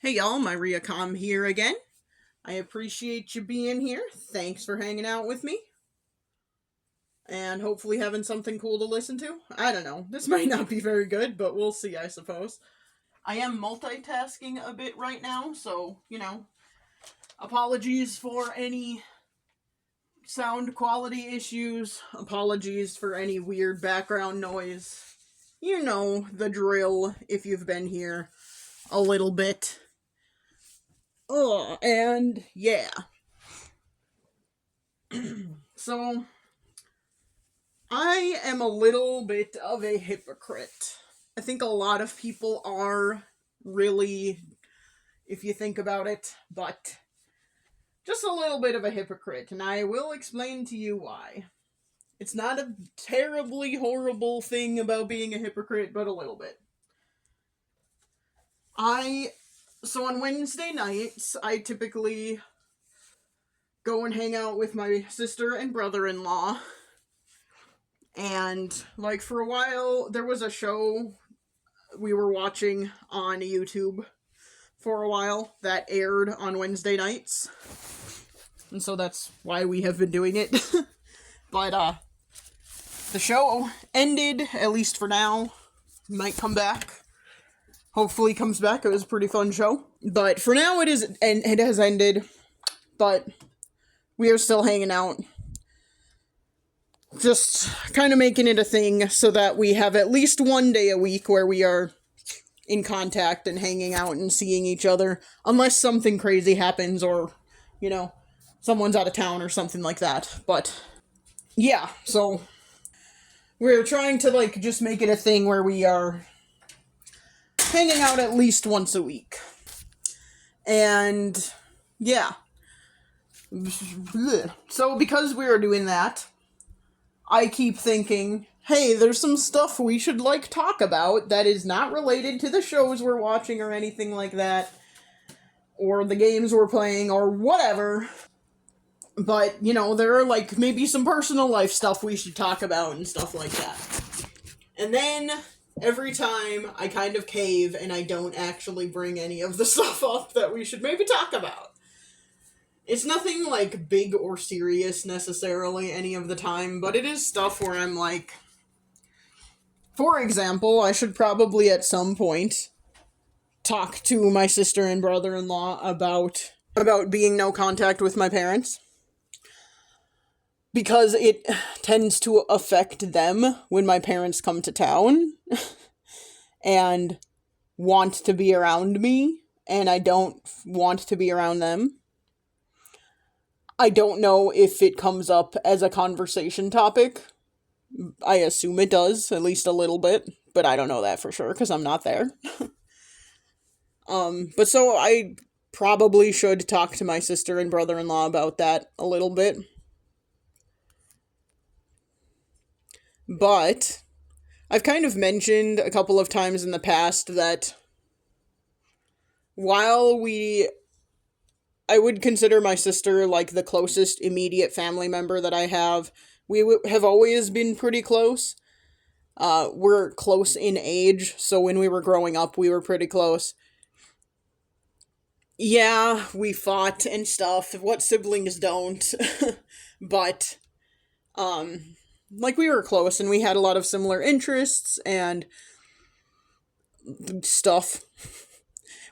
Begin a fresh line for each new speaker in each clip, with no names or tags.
Hey y'all, Maria Com here again. I appreciate you being here. Thanks for hanging out with me. And hopefully having something cool to listen to. I don't know. This might not be very good, but we'll see, I suppose. I am multitasking a bit right now, so, apologies for any sound quality issues. Apologies for any weird background noise. You know the drill if you've been here a little bit. And yeah. So, I am a little bit of a hypocrite. I think a lot of people are, really, if you think about it, but just a little bit of a hypocrite, and I will explain to you why. It's not a terribly horrible thing about being a hypocrite, but a little bit. So on Wednesday nights, I typically go and hang out with my sister and brother-in-law. And, for a while, there was a show we were watching on YouTube for a while that aired on Wednesday nights. And so that's why we have been doing it. But, the show ended, at least for now. Might come back. Hopefully comes back. It was a pretty fun show. But for now it has ended. But we are still hanging out. Just kind of making it a thing so that we have at least one day a week where we are in contact and hanging out and seeing each other. Unless something crazy happens or, someone's out of town or something like that. But, yeah, so we're trying to, just make it a thing where we are hanging out at least once a week. And, yeah. So, because we are doing that, I keep thinking, hey, there's some stuff we should, talk about that is not related to the shows we're watching or anything like that, or the games we're playing, or whatever. But, there are, maybe some personal life stuff we should talk about and stuff like that. And then, every time, I kind of cave and I don't actually bring any of the stuff up that we should maybe talk about. It's nothing, big or serious, necessarily, any of the time, but it is stuff where I'm for example, I should probably at some point talk to my sister and brother-in-law about being no contact with my parents. Because it tends to affect them when my parents come to town and want to be around me, and I don't want to be around them. I don't know if it comes up as a conversation topic. I assume it does, at least a little bit, but I don't know that for sure because I'm not there. But so I probably should talk to my sister and brother-in-law about that a little bit. But I've kind of mentioned a couple of times in the past that while I would consider my sister the closest immediate family member that I have. We have always been pretty close. We're close in age, so when we were growing up, we were pretty close. Yeah, we fought and stuff. What siblings don't? But, we were close, and we had a lot of similar interests and stuff.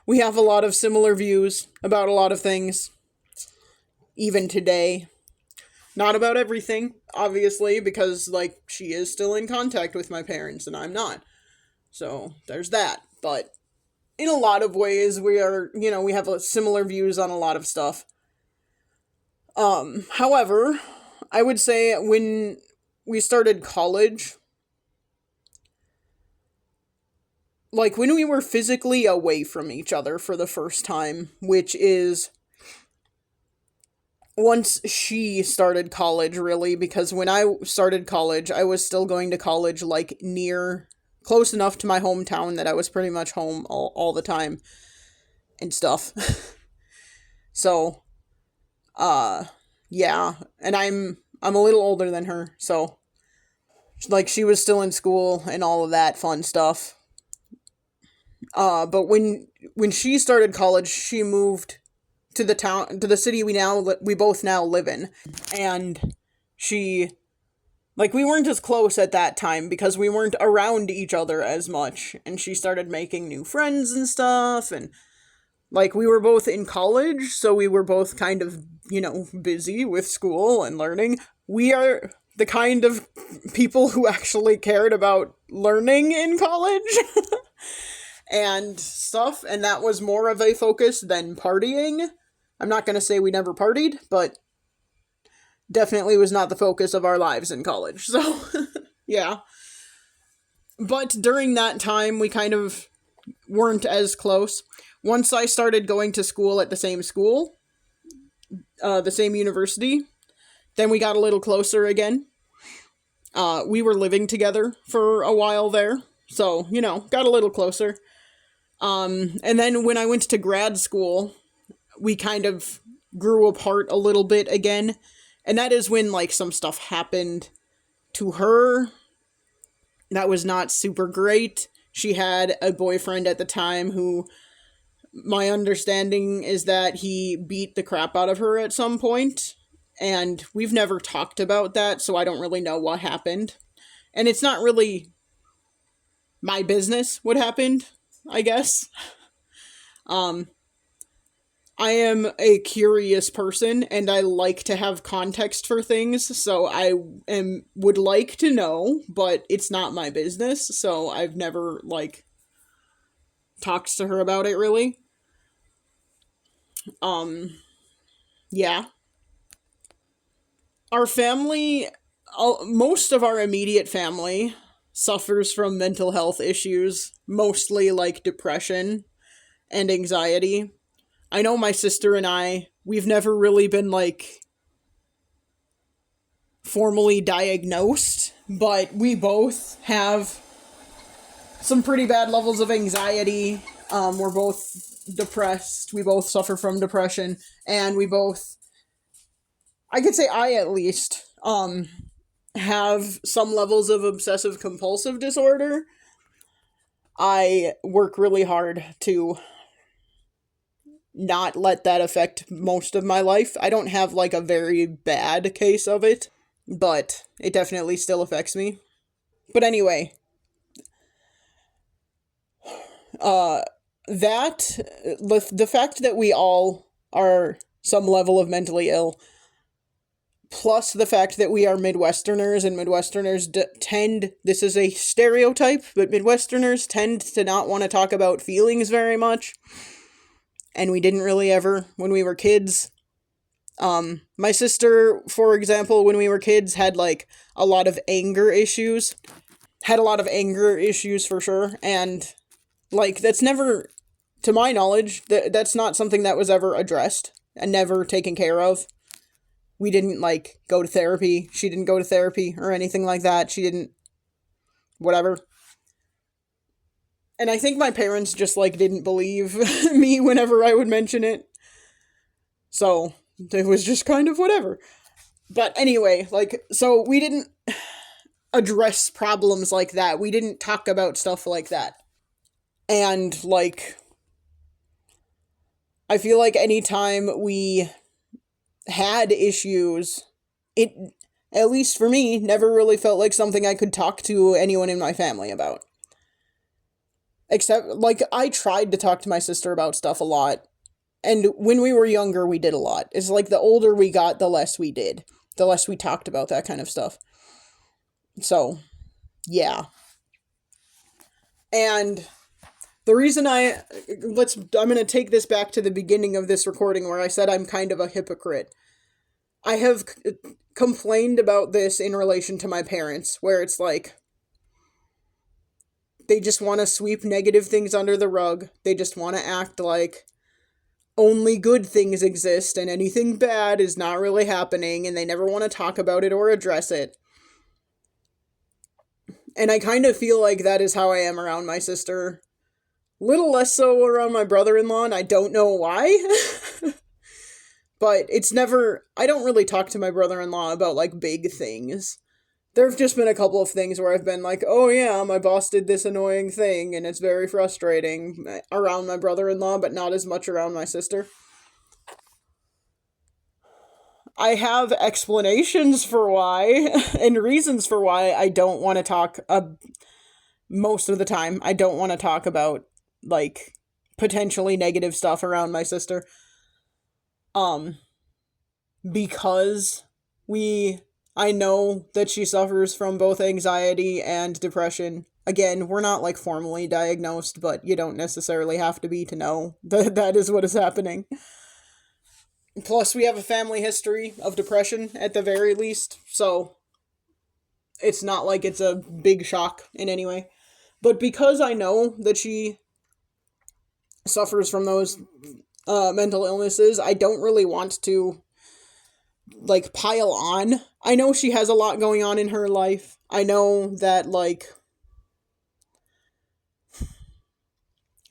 We have a lot of similar views about a lot of things, even today. Not about everything, obviously, because, she is still in contact with my parents, and I'm not. So, there's that. But, in a lot of ways, we are, we have similar views on a lot of stuff. However, I would say when we started college, when we were physically away from each other for the first time, which is once she started college, really, because when I started college, I was still going to college, close enough to my hometown that I was pretty much home all the time and stuff. So, yeah, and I'm a little older than her, so, she was still in school and all of that fun stuff. But when she started college, she moved to the city we both now live in, and she like we weren't as close at that time because we weren't around each other as much, and she started making new friends and stuff, and like we were both in college, so we were both kind of, busy with school and learning. We are the kind of people who actually cared about learning in college and stuff, and that was more of a focus than partying. I'm not going to say we never partied, but definitely was not the focus of our lives in college. So, yeah. But during that time, we kind of weren't as close. Once I started going to school at the same school, the same university, then we got a little closer again. We were living together for a while there, so, got a little closer. And then when I went to grad school, we kind of grew apart a little bit again. And that is when, like, some stuff happened to her that was not super great. She had a boyfriend at the time who, my understanding is that he beat the crap out of her at some point. And we've never talked about that, so I don't really know what happened. And it's not really my business what happened, I guess. I am a curious person, and I like to have context for things, so I would like to know, but it's not my business, so I've never, talked to her about it, really. Yeah. Our family, most of our immediate family suffers from mental health issues, mostly, depression and anxiety. I know my sister and we've never really been, formally diagnosed, but we both have some pretty bad levels of anxiety. We're both depressed. We both suffer from depression, and we both, I could say I at least, have some levels of obsessive compulsive disorder. I work really hard to not let that affect most of my life. I don't have a very bad case of it, but it definitely still affects me. But anyway, the fact that we all are some level of mentally ill, plus the fact that we are Midwesterners, and Midwesterners tend, this is a stereotype, but Midwesterners tend to not want to talk about feelings very much. And we didn't really ever when we were kids. My sister, for example, when we were kids, had, a lot of anger issues. Had a lot of anger issues, for sure. And, that's never, to my knowledge, that's not something that was ever addressed and never taken care of. We didn't, go to therapy. She didn't go to therapy or anything like that. She didn't, whatever. And I think my parents just, didn't believe me whenever I would mention it. So, it was just kind of whatever. But anyway, so we didn't address problems like that. We didn't talk about stuff like that. And, I feel like anytime we had issues, it, at least for me, never really felt like something I could talk to anyone in my family about. Except, I tried to talk to my sister about stuff a lot. And when we were younger, we did a lot. It's the older we got, the less we did. The less we talked about that kind of stuff. So, yeah. And the reason I'm going to take this back to the beginning of this recording where I said I'm kind of a hypocrite. I have complained about this in relation to my parents, where it's they just want to sweep negative things under the rug. They just want to act like only good things exist and anything bad is not really happening, and they never want to talk about it or address it. And I kind of feel like that is how I am around my sister. Little less so around my brother-in-law, and I don't know why. But it's never, I don't really talk to my brother-in-law about big things. There have just been a couple of things where I've been like, oh yeah, my boss did this annoying thing, and it's very frustrating around my brother-in-law, but not as much around my sister. I have explanations for why and reasons for why I don't want to talk most of the time. I don't want to talk about like potentially negative stuff around my sister. Um because we I know that she suffers from both anxiety and depression. Again, we're not like formally diagnosed, but you don't necessarily have to be to know that that is what is happening. Plus, we have a family history of depression at the very least, so it's not like it's a big shock in any way. But because I know that she suffers from those mental illnesses, I don't really want to like pile on. I know she has a lot going on in her life. I know that like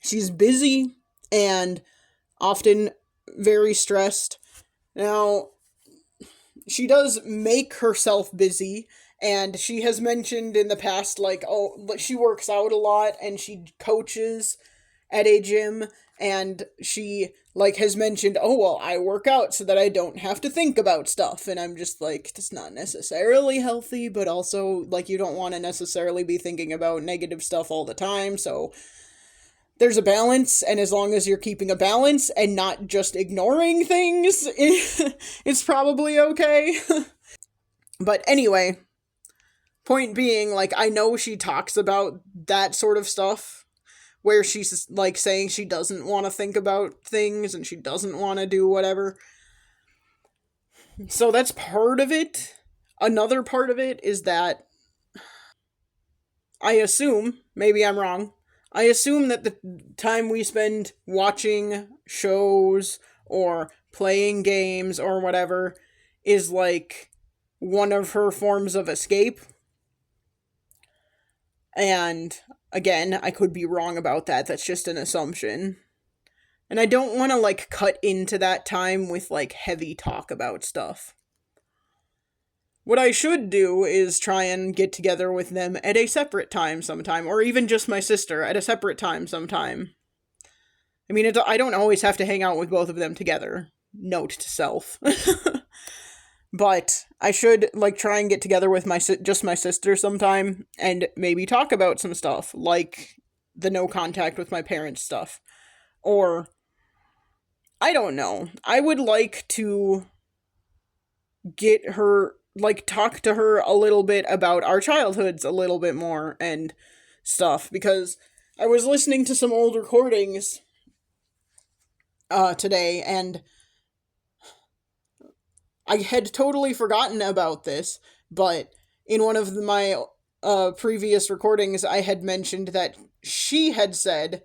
she's busy and often very stressed. Now, she does make herself busy, and she has mentioned in the past like, oh, she works out a lot and she coaches at a gym, and she like has mentioned, oh well, I work out so that I don't have to think about stuff, and I'm just like, that's not necessarily healthy, but also like you don't want to necessarily be thinking about negative stuff all the time, so there's a balance, and as long as you're keeping a balance and not just ignoring things, it's probably okay. But anyway, point being, like, I know she talks about that sort of stuff where she's like saying she doesn't want to think about things and she doesn't want to do whatever. So that's part of it. Another part of it is that I assume, maybe I'm wrong, I assume that the time we spend watching shows or playing games or whatever is like one of her forms of escape. And again, I could be wrong about that. That's just an assumption. And I don't want to like cut into that time with like heavy talk about stuff. What I should do is try and get together with them at a separate time sometime, or even just my sister at a separate time sometime. I mean, I don't always have to hang out with both of them together. Note to self. But I should like try and get together with just my sister sometime and maybe talk about some stuff like the no contact with my parents stuff. Or I don't know. I would like to get her like talk to her a little bit about our childhoods a little bit more and stuff, because I was listening to some old recordings today, and I had totally forgotten about this, but in one of my previous recordings I had mentioned that she had said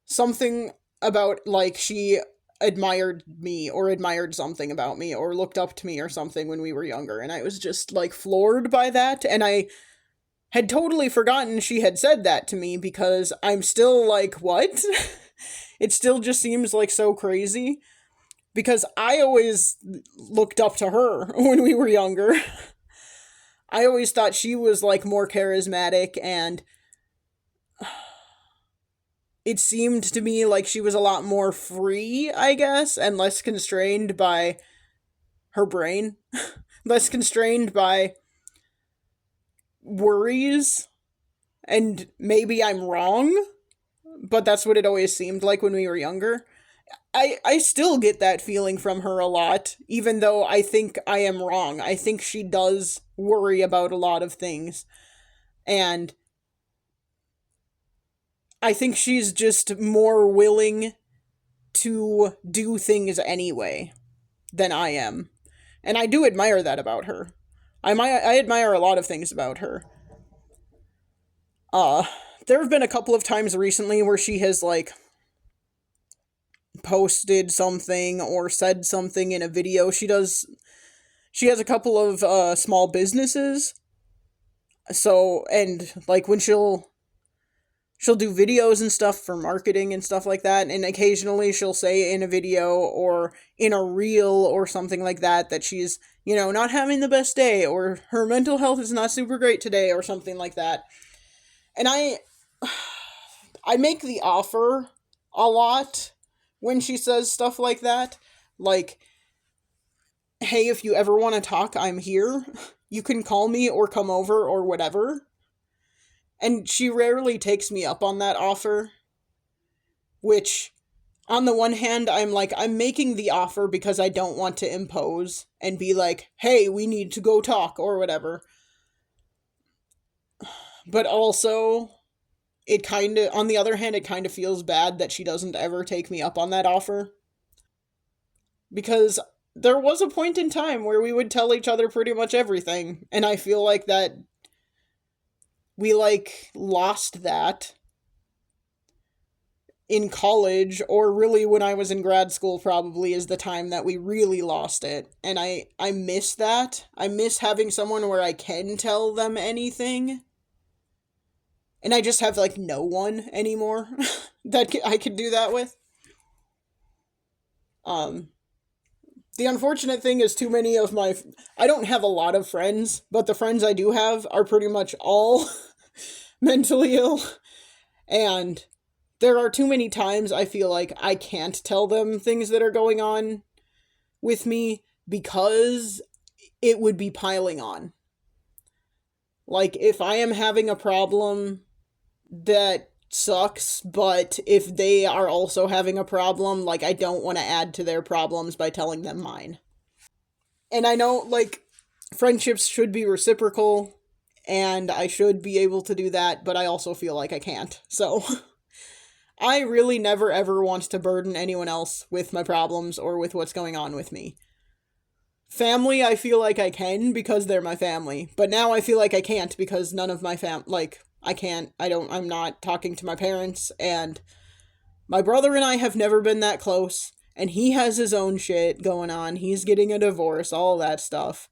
something about like she admired me or admired something about me or looked up to me or something when we were younger, and I was just like floored by that, and I had totally forgotten she had said that to me because I'm still like, what? It still just seems like so crazy because I always looked up to her when we were younger. I always thought she was like more charismatic, and it seemed to me like she was a lot more free, I guess, and less constrained by her brain, less constrained by worries. And maybe I'm wrong, but that's what it always seemed like when we were younger. I still get that feeling from her a lot, even though I think I am wrong. I think she does worry about a lot of things. And I think she's just more willing to do things anyway than I am. And I do admire that about her. I admire a lot of things about her. Uh, there have been a couple of times recently where she has, like, posted something or said something in a video. She has a couple of small businesses. So, and like when she'll she'll do videos and stuff for marketing and stuff like that, and occasionally she'll say in a video or in a reel or something like that that she's, not having the best day, or her mental health is not super great today, or something like that. And I make the offer a lot when she says stuff like that. Like, hey, if you ever want to talk, I'm here. You can call me or come over or whatever. And she rarely takes me up on that offer, which, on the one hand, I'm like, I'm making the offer because I don't want to impose and be like, hey, we need to go talk or whatever. But also, on the other hand, it kind of feels bad that she doesn't ever take me up on that offer. Because there was a point in time where we would tell each other pretty much everything, and I feel like that we, lost that in college, or really when I was in grad school probably is the time that we really lost it. And I miss that. I miss having someone where I can tell them anything. And I just have, no one anymore that I could do that with. The unfortunate thing is too many of I don't have a lot of friends, but the friends I do have are pretty much all mentally ill. And there are too many times I feel like I can't tell them things that are going on with me because it would be piling on. Like, if I am having a problem that sucks, but if they are also having a problem, I don't want to add to their problems by telling them mine. And I know, friendships should be reciprocal, and I should be able to do that, but I also feel like I can't. So, I really never ever want to burden anyone else with my problems or with what's going on with me. Family, I feel like I can because they're my family, but now I feel like I can't because none of my I can't, I'm not talking to my parents, and my brother and I have never been that close, and he has his own shit going on, he's getting a divorce, all that stuff.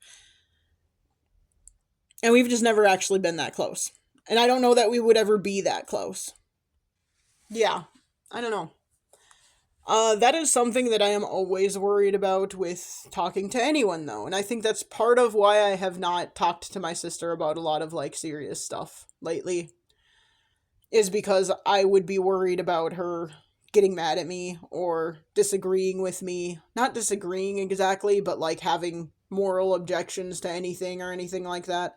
And we've just never actually been that close. And I don't know that we would ever be that close. Yeah, I don't know. That is something that I am always worried about with talking to anyone, though, and I think that's part of why I have not talked to my sister about a lot of, serious stuff lately, is because I would be worried about her getting mad at me, or disagreeing with me. Not disagreeing exactly, but, having moral objections to anything or anything like that.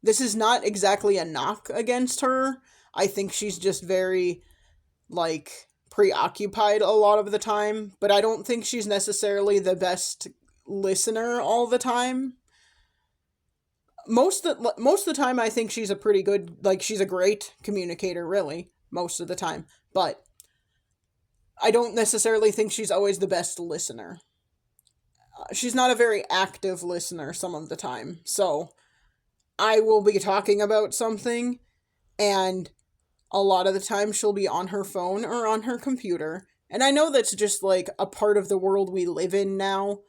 This is not exactly a knock against her. I think she's just very preoccupied a lot of the time, but I don't think she's necessarily the best listener all the time. Most of the time I think she's a pretty good, she's a great communicator, really, most of the time, but I don't necessarily think she's always the best listener. She's not a very active listener some of the time, so I will be talking about something, and a lot of the time she'll be on her phone or on her computer. And I know that's just a part of the world we live in now.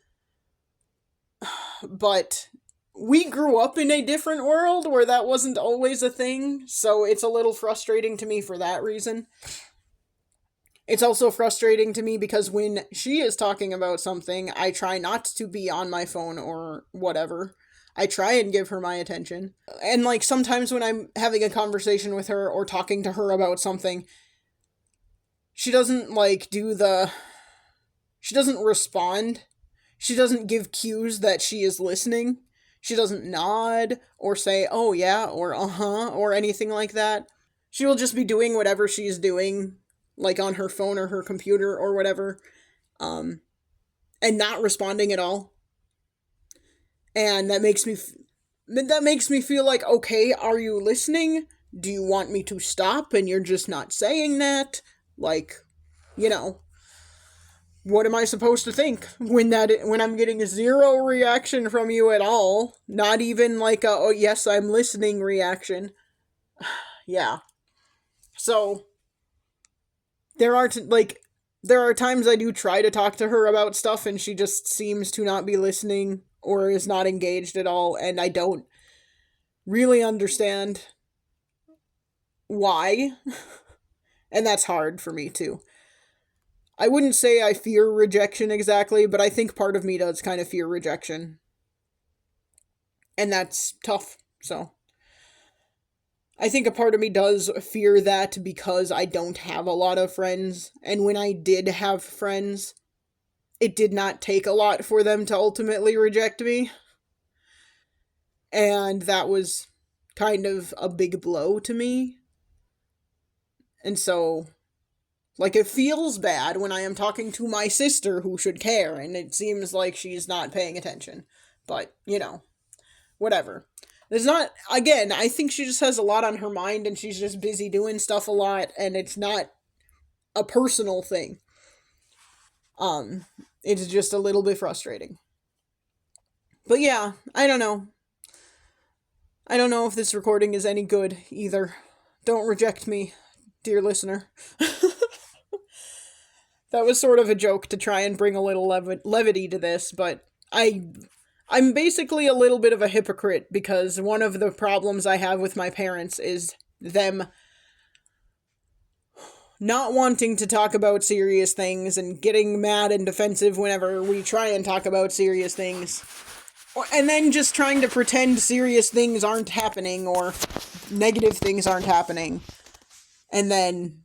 But we grew up in a different world where that wasn't always a thing. So it's a little frustrating to me for that reason. It's also frustrating to me because when she is talking about something, I try not to be on my phone or whatever. I try and give her my attention. And, sometimes when I'm having a conversation with her or talking to her about something, she doesn't, she doesn't respond. She doesn't give cues that she is listening. She doesn't nod or say, oh yeah, or uh-huh, or anything like that. She will just be doing whatever she's doing, on her phone or her computer or whatever, and not responding at all. And that makes me feel like, okay, are you listening? Do you want me to stop and you're just not saying that? What am I supposed to think when I'm getting zero reaction from you at all? Not even a, oh yes, I'm listening reaction. Yeah. So there are times I do try to talk to her about stuff and she just seems to not be listening or is not engaged at all, and I don't really understand why, and that's hard for me too. I wouldn't say I fear rejection exactly, but I think part of me does kind of fear rejection. And that's tough. So, I think a part of me does fear that because I don't have a lot of friends. And when I did have friends, it did not take a lot for them to ultimately reject me. And that was kind of a big blow to me. And so, like, it feels bad when I am talking to my sister who should care, and it seems like she's not paying attention. But, whatever. There's not, again, I think she just has a lot on her mind and she's just busy doing stuff a lot, and it's not a personal thing. It's just a little bit frustrating. But yeah, I don't know. I don't know if this recording is any good either. Don't reject me, dear listener. That was sort of a joke to try and bring a little levity to this, but I'm basically a little bit of a hypocrite because one of the problems I have with my parents is them not wanting to talk about serious things and getting mad and defensive whenever we try and talk about serious things. And then just trying to pretend serious things aren't happening or negative things aren't happening. And then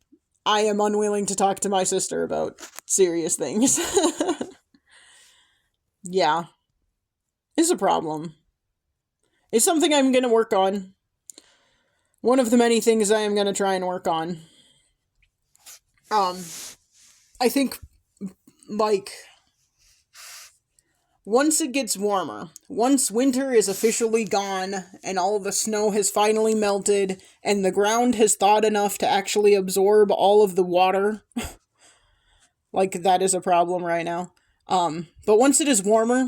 I am unwilling to talk to my sister about serious things. Yeah. It's a problem. It's something I'm going to work on. One of the many things I am going to try and work on. I think, like, once it gets warmer, once winter is officially gone, and all the snow has finally melted, and the ground has thawed enough to actually absorb all of the water, like, that is a problem right now. But once it is warmer,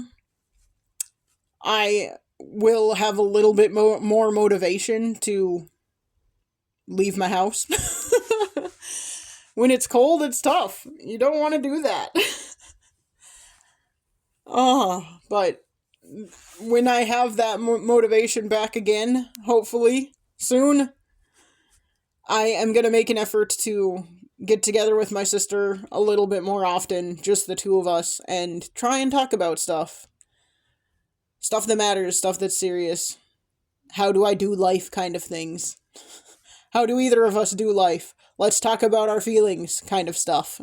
I will have a little bit more motivation to leave my house. When it's cold, it's tough. You don't want to do that. But when I have that motivation back again, hopefully soon, I am going to make an effort to get together with my sister a little bit more often, just the two of us, and try and talk about stuff. Stuff that matters, stuff that's serious. How do I do life kind of things. How do either of us do life? Let's talk about our feelings kind of stuff.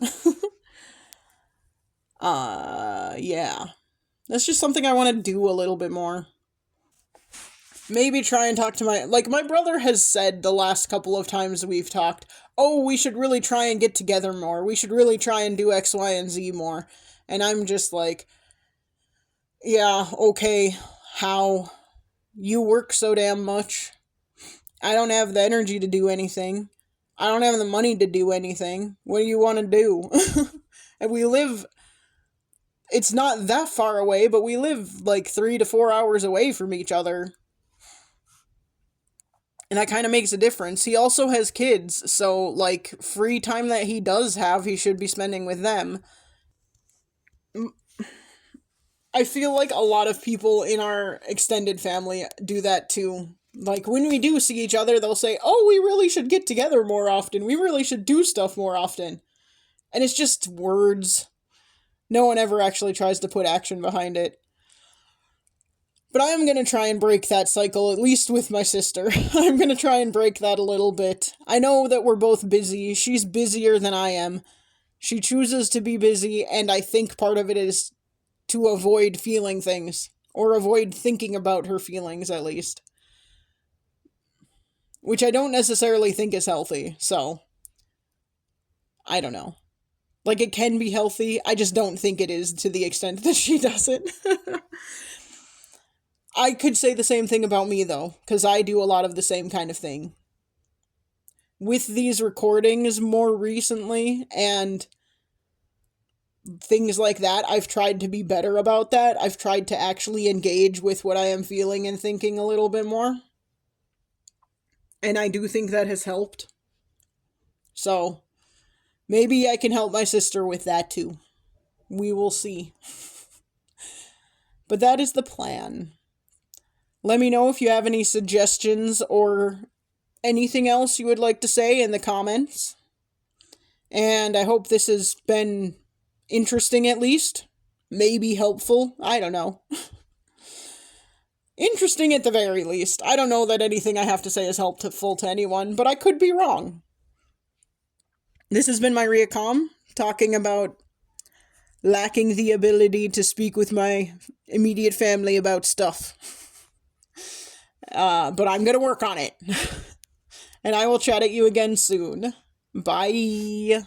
Yeah. That's just something I want to do a little bit more. Maybe try and talk to my brother has said the last couple of times we've talked, oh, we should really try and get together more. We should really try and do X, Y, and Z more. And I'm just like, yeah, okay, how? You work so damn much. I don't have the energy to do anything. I don't have the money to do anything. What do you want to do? And we live, it's not that far away, but we live like 3 to 4 hours away from each other. And that kind of makes a difference. He also has kids, so, like, free time that he does have, he should be spending with them. I feel like a lot of people in our extended family do that too. Like, when we do see each other, they'll say, oh, we really should get together more often. We really should do stuff more often. And it's just words. No one ever actually tries to put action behind it. But I am going to try and break that cycle, at least with my sister. I'm going to try and break that a little bit. I know that we're both busy. She's busier than I am. She chooses to be busy, and I think part of it is to avoid feeling things. Or avoid thinking about her feelings, at least. Which I don't necessarily think is healthy, so I don't know. Like, it can be healthy, I just don't think it is to the extent that she does it. I could say the same thing about me, though, because I do a lot of the same kind of thing. With these recordings more recently, and things like that, I've tried to be better about that. I've tried to actually engage with what I am feeling and thinking a little bit more. And I do think that has helped. So, maybe I can help my sister with that too. We will see. But that is the plan. Let me know if you have any suggestions or anything else you would like to say in the comments. And I hope this has been interesting at least. Maybe helpful. I don't know. Interesting at the very least. I don't know that anything I have to say is helpful to anyone, but I could be wrong. This has been my Riacom talking about lacking the ability to speak with my immediate family about stuff. But I'm going to work on it. And I will chat at you again soon. Bye.